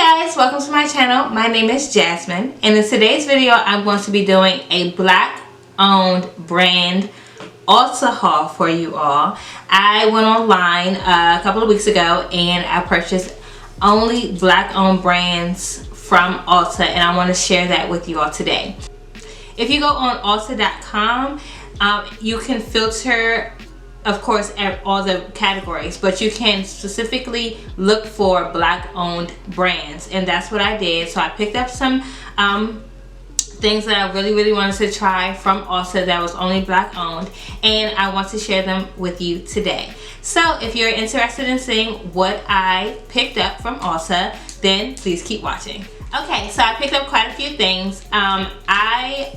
Guys, welcome to my channel. My name is Jasmine, and in today's video I'm going to be doing a black owned brand Ulta haul for you all. I went online a couple of weeks ago and I purchased only black owned brands from Ulta, and I want to share that with you all today. If you go on Ulta.com, you can filter, of course, at all the categories, but you can specifically look for black owned brands, and that's what I did. So I picked up some things that I really wanted to try from Ulta that was only black owned, and I want to share them with you today. So if you're interested in seeing what I picked up from Ulta, then please keep watching. Okay, so I picked up quite a few things. I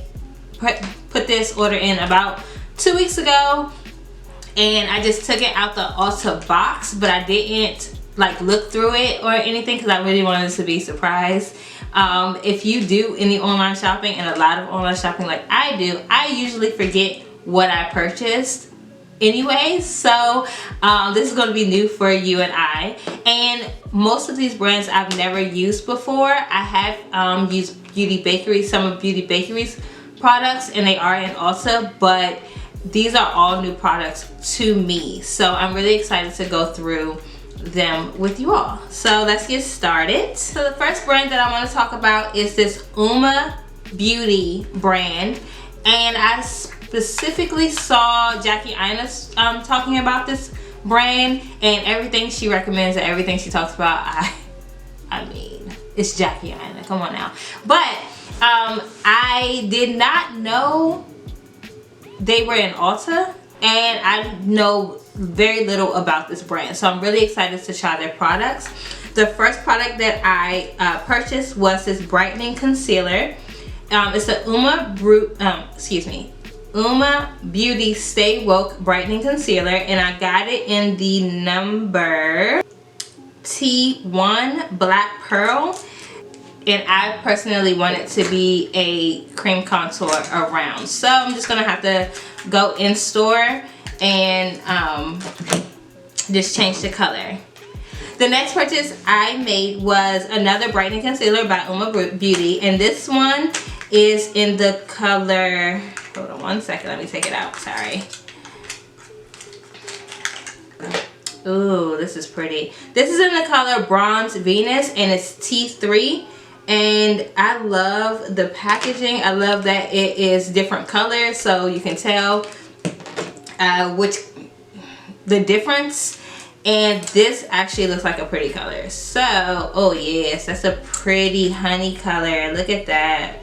put this order in about 2 weeks ago, and I just took it out the Ulta box, but I didn't like look through it or anything because I really wanted it to be surprised. If you do any online shopping, and a lot of online shopping like I do, I usually forget what I purchased anyways. So this is going to be new for you and I. And most of these brands I've never used before. I have used Beauty Bakery, some of Beauty Bakery's products, and they are in Ulta, but these are all new products to me, so I'm really excited to go through them with you all. So let's get started. So the first brand that I want to talk about is this Uma Beauty brand, and I specifically saw Jackie Aina talking about this brand, and everything she recommends and everything she talks about, I mean, it's Jackie Aina, come on now. But I did not know they were in Ulta, and I know very little about this brand, so I'm really excited to try their products. The first product that I purchased was this brightening concealer. It's the Uma Beauty Stay Woke brightening concealer, and I got it in the number T1 Black Pearl. And I personally want it to be a cream contour around. So I'm just gonna have to go in store and just change the color. The next purchase I made was another brightening concealer by Uma Beauty. And this one is in the color, hold on one second, let me take it out, sorry. Ooh, this is pretty. This is in the color Bronze Venus, and it's T3. And I love the packaging. I love that it is different colors, so you can tell the difference. And this actually looks like a pretty color. So, oh yes, that's a pretty honey color. Look at that.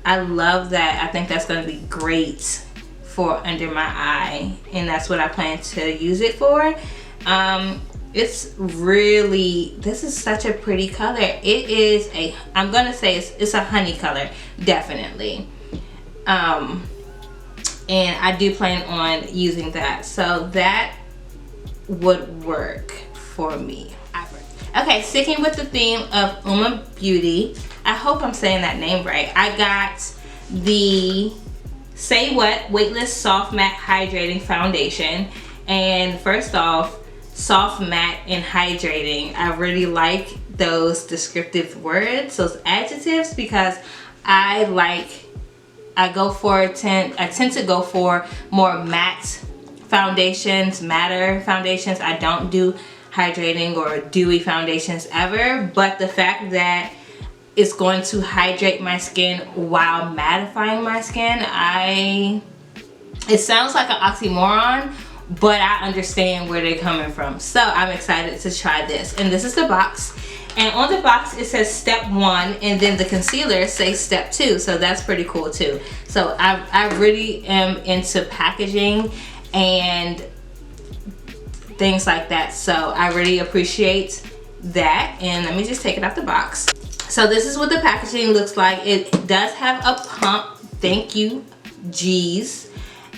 I love that. I think that's going to be great for under my eye, and that's what I plan to use it for. It's really, this is such a pretty color. It is a, I'm gonna say it's a honey color, definitely. And I do plan on using that, so that would work for me. Okay, sticking with the theme of Uma Beauty, I hope I'm saying that name right. I got the Say What Weightless Soft Matte Hydrating Foundation, and first off, soft, matte, and hydrating. I really like those descriptive words, those adjectives, because I tend to go for more matte foundations, matter foundations. I don't do hydrating or dewy foundations ever, but the fact that it's going to hydrate my skin while mattifying my skin, it sounds like an oxymoron, but I understand where they're coming from. So I'm excited to try this. And this is the box. And on the box it says step 1, and then the concealer says step 2. So that's pretty cool too. So I really am into packaging and things like that. So I really appreciate that. And let me just take it out the box. So this is what the packaging looks like. It does have a pump. Thank you, G's.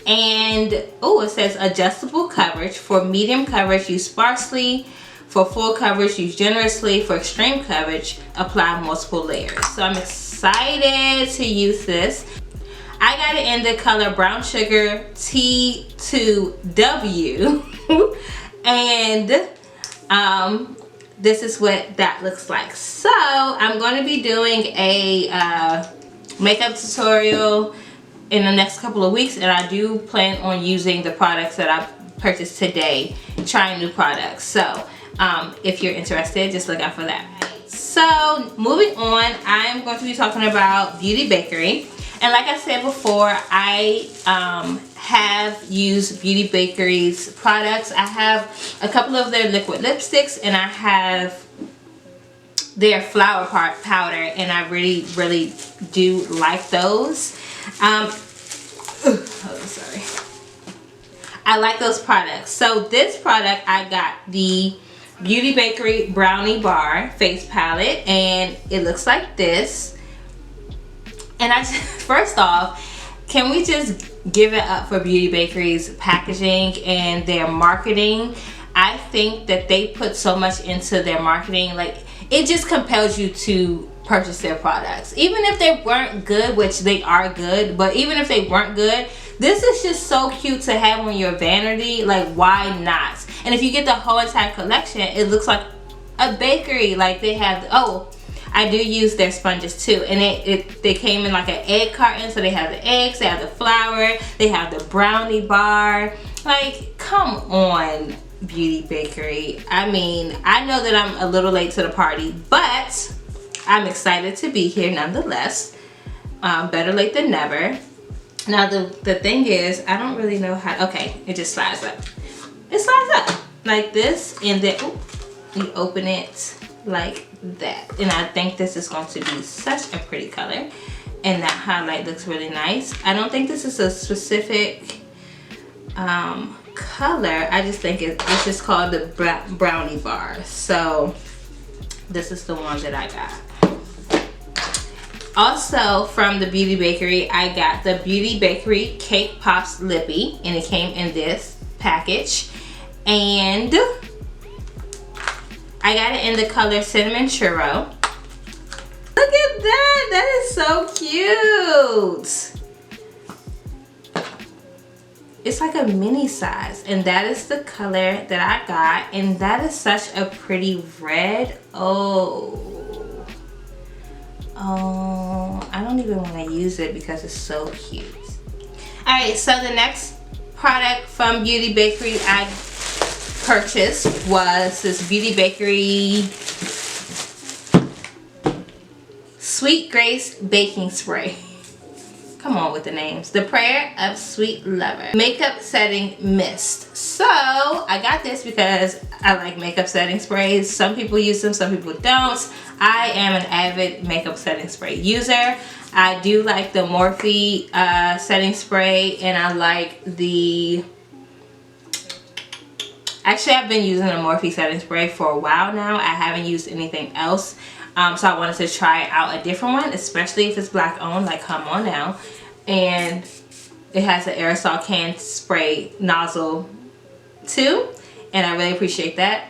And oh, it says adjustable coverage. For medium coverage, use sparsely. For full coverage, use generously. For extreme coverage, apply multiple layers. So I'm excited to use this. I got it in the color Brown Sugar T2W. And this is what that looks like. So I'm going to be doing a makeup tutorial in the next couple of weeks, and I do plan on using the products that I purchased today, trying new products. So if you're interested, just look out for that. So moving on, I'm going to be talking about Beauty Bakery. And like I said before, I have used Beauty Bakery's products. I have a couple of their liquid lipsticks, and I have their flower powder, and I really do like those. Sorry. I like those products. So this product, I got the Beauty Bakery Brownie Bar Face Palette, and it looks like this. And I just, first off, can we just give it up for Beauty Bakery's packaging and their marketing? I think that they put so much into their marketing. Like, it just compels you to purchase their products. Even if they weren't good, which they are good, but even if they weren't good, this is just so cute to have on your vanity. Like, why not? And if you get the whole entire collection, it looks like a bakery. Like, they have, oh, I do use their sponges too, and they came in like an egg carton. So they have the eggs, they have the flour, they have the brownie bar. Like, come on, Beauty Bakery. I mean, I know that I'm a little late to the party, but I'm excited to be here nonetheless. Better late than never. Now the thing is, I don't really know how. Okay, it just slides up. It slides up like this, and then you open it like that. And I think this is going to be such a pretty color, and that highlight looks really nice. I don't think this is a specific color. I just think it's just called the brownie bar. So this is the one that I got. Also from the Beauty Bakery, I got the Beauty Bakery Cake Pops Lippy, and it came in this package. And I got it in the color Cinnamon Churro. Look at that! That is so cute! It's like a mini size, and that is the color that I got, and that is such a pretty red. Oh, I don't even want to use it because it's so cute. Alright, so the next product from Beauty Bakery I purchased was this Beauty Bakery Sweet Grace Baking Spray. Come on with the names. The Prayer of Sweet Lover Makeup Setting Mist. So I got this because I like makeup setting sprays. Some people use them, some people don't. I am an avid makeup setting spray user. I do like the Morphe setting spray, and I like the... Actually, I've been using a Morphe setting spray for a while now. I haven't used anything else. So I wanted to try out a different one, especially if it's black owned, like come on now. And it has an aerosol can spray nozzle too, and I really appreciate that.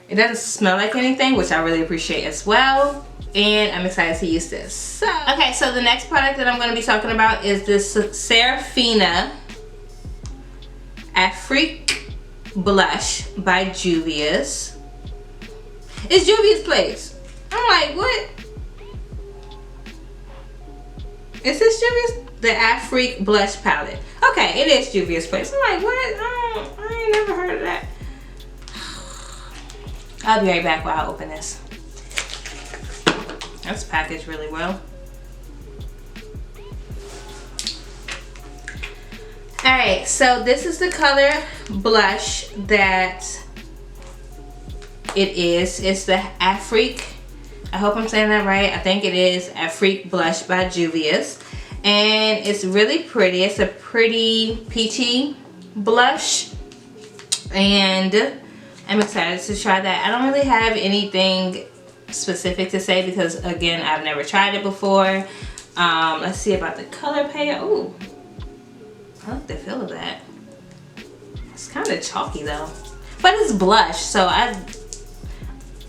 It doesn't smell like anything, which I really appreciate as well, and I'm excited to use this. So, okay, so the next product that I'm going to be talking about is this Serafina Afrique Blush by Juvia's. It's Juvia's place. I'm like, what? Is this Juvia's? The Afrique Blush Palette. Okay, it is Juvia's place. I'm like, what? I ain't never heard of that. I'll be right back while I open this. That's packaged really well. Alright, so this is the color blush that it is. It's the Afrique. I hope I'm saying that right. I think it is Afrique Blush by Juvia's. And it's really pretty. It's a pretty peachy blush. And I'm excited to try that. I don't really have anything specific to say because, again, I've never tried it before. Let's see about the color palette. Ooh, I like the feel of that. It's kind of chalky though. But it's blush, so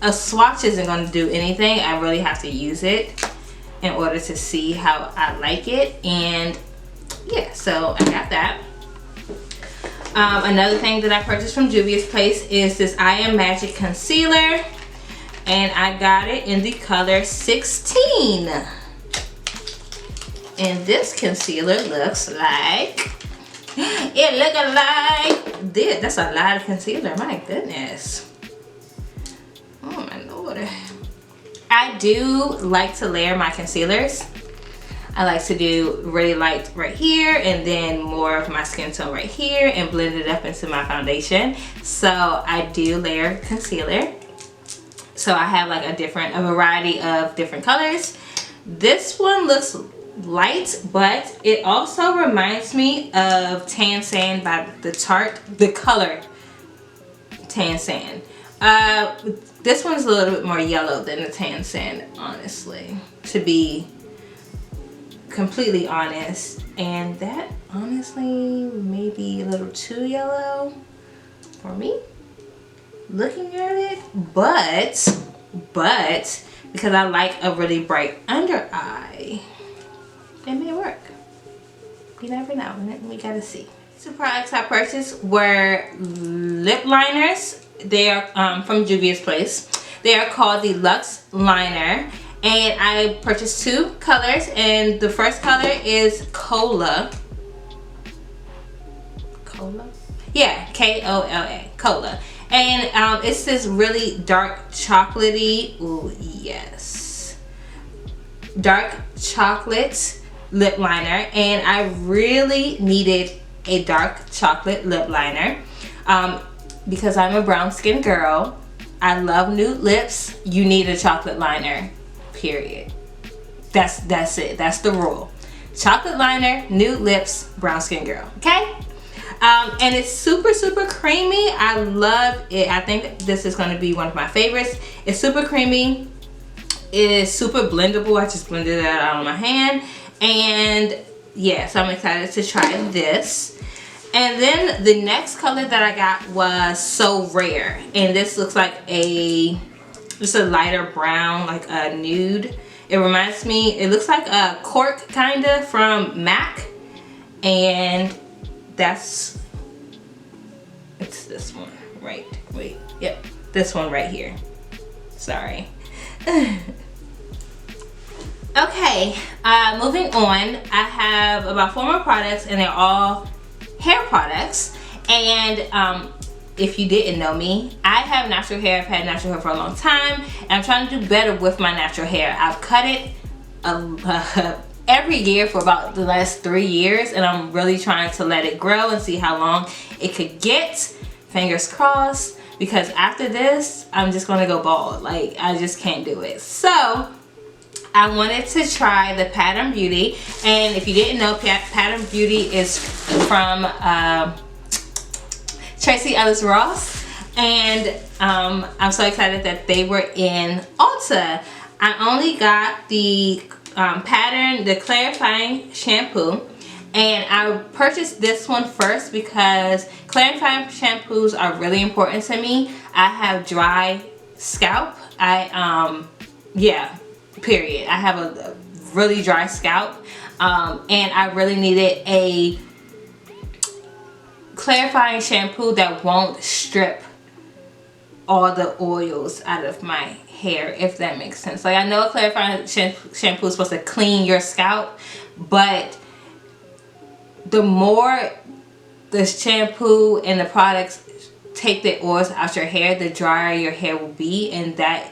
a swatch isn't going to do anything. I really have to use it in order to see how I like it. And yeah, so I got that. Another thing that I purchased from Juvia's Place is this I Am Magic Concealer. and I got it in the color 16. And this concealer looks like, it looking like this. That's a lot of concealer, my goodness. Oh my Lord. I do like to layer my concealers. I like to do really light right here and then more of my skin tone right here and blend it up into my foundation. So I do layer concealer. So I have like a variety of different colors. This one looks light, but it also reminds me of Tan Sand by the color Tan Sand. This one's a little bit more yellow than the Tan Sand, honestly, to be completely honest. And that honestly may be a little too yellow for me looking at it, but because I like a really bright under eye, it may work. You never know. We gotta see. Two products I purchased were lip liners. They are from Juvia's Place. They are called the Luxe Liner, and I purchased two colors, and the first color is Cola. Yeah, K-O-L-A, Cola. And it's this really dark chocolatey, ooh yes, dark chocolate lip liner, and I really needed a dark chocolate lip liner because I'm a brown skin girl. I love nude lips. You need a chocolate liner, period. That's it. That's the rule. Chocolate liner, nude lips, brown skin girl. Okay. And it's super creamy. I love it. I think this is going to be one of my favorites. It's super creamy. It is super blendable. I just blended that out on my hand, and yeah, so I'm excited to try this. And then the next color that I got was So Rare, and this looks like just a lighter brown, like a nude. It reminds me, it looks like a cork kinda from MAC, and it's this one, right? Wait, yep, this one right here. Sorry. Okay, moving on. I have about 4 more products, and they're all hair products. And if you didn't know me, I have natural hair. I've had natural hair for a long time, and I'm trying to do better with my natural hair. I've cut it every year for about the last 3 years, and I'm really trying to let it grow and see how long it could get. Fingers crossed, because after this, I'm just gonna go bald. Like, I just can't do it. So I wanted to try the Pattern Beauty, and if you didn't know, Pattern Beauty is from Tracee Ellis Ross, and I'm so excited that they were in Ulta. I only got the Pattern, the clarifying shampoo, and I purchased this one first because clarifying shampoos are really important to me. I have dry scalp. Yeah, period. I have a really dry scalp, and I really needed a clarifying shampoo that won't strip all the oils out of my hair, if that makes sense. Like, I know a clarifying shampoo is supposed to clean your scalp, but the more the shampoo and the products take the oils out your hair, the drier your hair will be. And that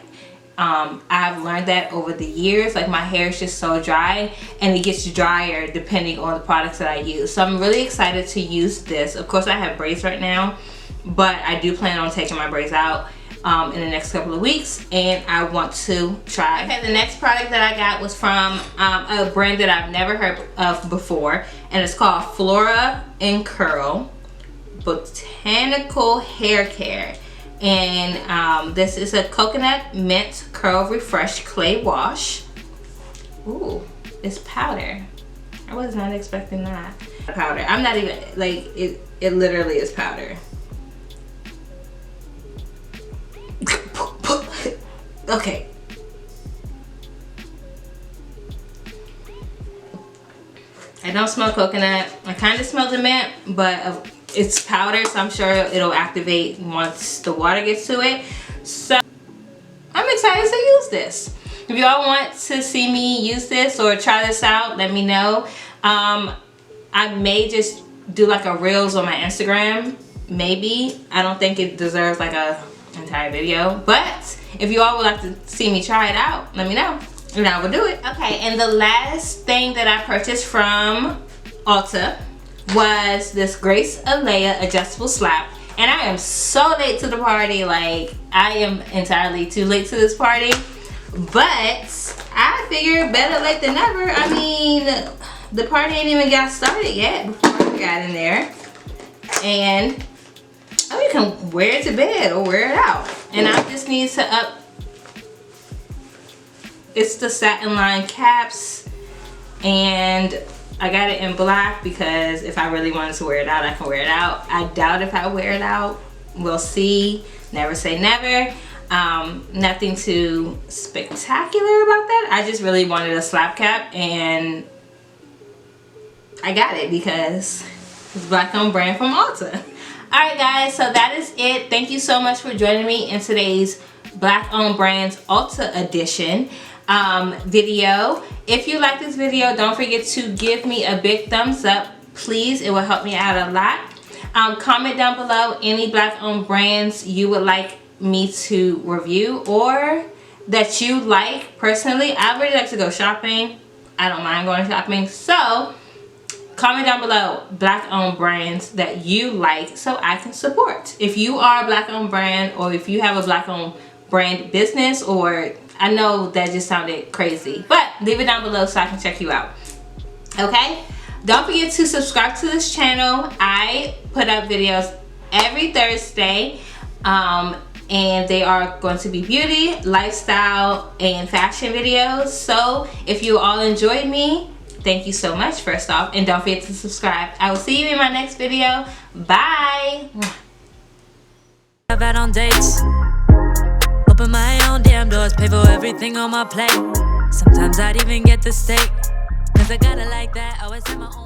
I've learned that over the years. Like, my hair is just so dry, and it gets drier depending on the products that I use. So I'm really excited to use this. Of course, I have braids right now, but I do plan on taking my braids out in the next couple of weeks, and I want to try. Okay, the next product that I got was from a brand that I've never heard of before, and it's called Flora and Curl Botanical Hair Care. And this is a coconut mint curl refresh clay wash. Ooh, it's powder. I was not expecting that. Powder. I'm not even, like, it literally is powder. Okay. I don't smell coconut. I kind of smell the mint, but it's powder, so I'm sure it'll activate once the water gets to it. So I'm excited this. If y'all want to see me use this or try this out, let me know. I may just do like a reels on my Instagram, maybe. I don't think it deserves like a entire video, but if you all would like to see me try it out, let me know and I will do it. Okay, and the last thing that I purchased from Ulta was this Grace Alea adjustable slap, and I am so late to the party. Like, I am entirely too late to this party, but I figured better late than never. I mean, the party ain't even got started yet before I got in there. And oh, you can wear it to bed or wear it out. And I just need to up, it's the satin line caps, and I got it in black because if I really wanted to wear it out, I can wear it out. I doubt if I wear it out. We'll see. Never say never. Nothing too spectacular about that. I just really wanted a slap cap, and I got it because it's black on brand from Ulta. Alright guys, so that is it. Thank you so much for joining me in today's Black Owned Brands Ulta edition video. If you like this video, don't forget to give me a big thumbs up, please. It will help me out a lot. Comment down below any black owned brands you would like me to review or that you like personally. I really like to go shopping. I don't mind going shopping, so comment down below black owned brands that you like so I can support. If you are a black owned brand, or if you have a black owned brand business, or I know that just sounded crazy, but leave it down below so I can check you out. Okay, don't forget to subscribe to this channel. I put up videos every Thursday, and they are going to be beauty, lifestyle, and fashion videos. So if you all enjoyed me, thank you so much first off, and don't forget to subscribe. I will see you in my next video. Bye. I've had on dates, open my own damn doors, pay for everything on my plate. Sometimes I'd even get the steak, cause I gotta like that. Always have my own